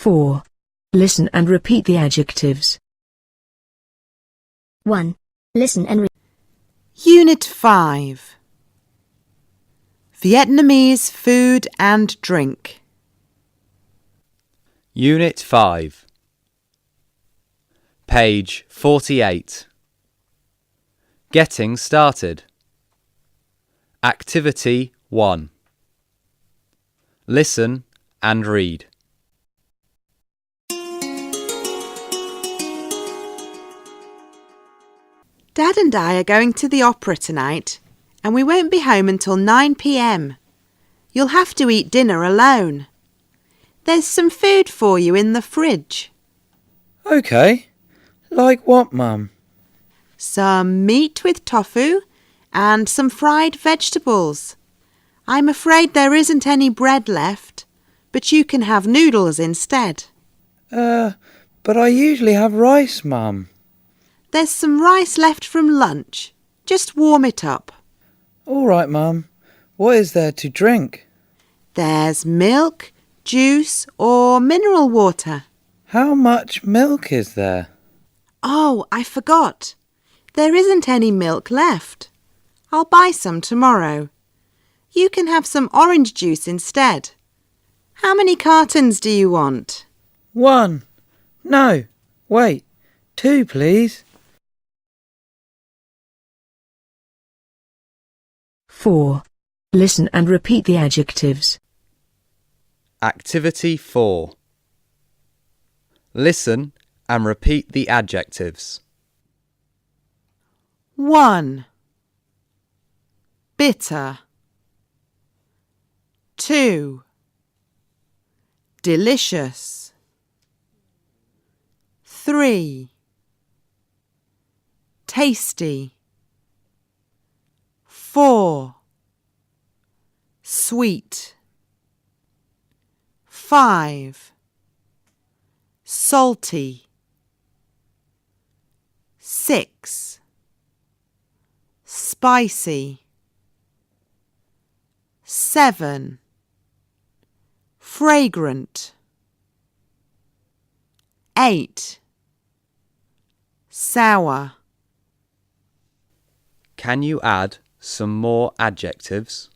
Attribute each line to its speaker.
Speaker 1: 4. Listen and repeat the adjectives.
Speaker 2: 1. Listen and repeat.
Speaker 3: Unit 5. Vietnamese food and drink.
Speaker 4: Unit 5. Page 48. Getting started. Activity 1. Listen and read.
Speaker 3: Dad and I are going to the opera tonight, and we won't be home until 9 p.m. You'll have to eat dinner alone. There's some food for you in the fridge.
Speaker 5: OK. Like what, Mum?
Speaker 3: Some meat with tofu and some fried vegetables. I'm afraid there isn't any bread left, but you can have noodles instead.
Speaker 5: But I usually have rice, Mum.
Speaker 3: There's some rice left from lunch. Just warm it up.
Speaker 5: All right, Mum. What is there to drink?
Speaker 3: There's milk, juice or mineral water.
Speaker 5: How much milk is there?
Speaker 3: Oh, I forgot. There isn't any milk left. I'll buy some tomorrow. You can have some orange juice instead. How many cartons do you want?
Speaker 5: 1. No, wait. 2, please.
Speaker 1: 4. Listen and repeat the adjectives.
Speaker 4: Activity 4. Listen and repeat the adjectives.
Speaker 3: 1. Bitter. 2. Delicious. 3. Tasty. 4. Sweet. 5. Salty. 6. Spicy. 7. Fragrant. 8. Sour.
Speaker 4: Can you add some more adjectives?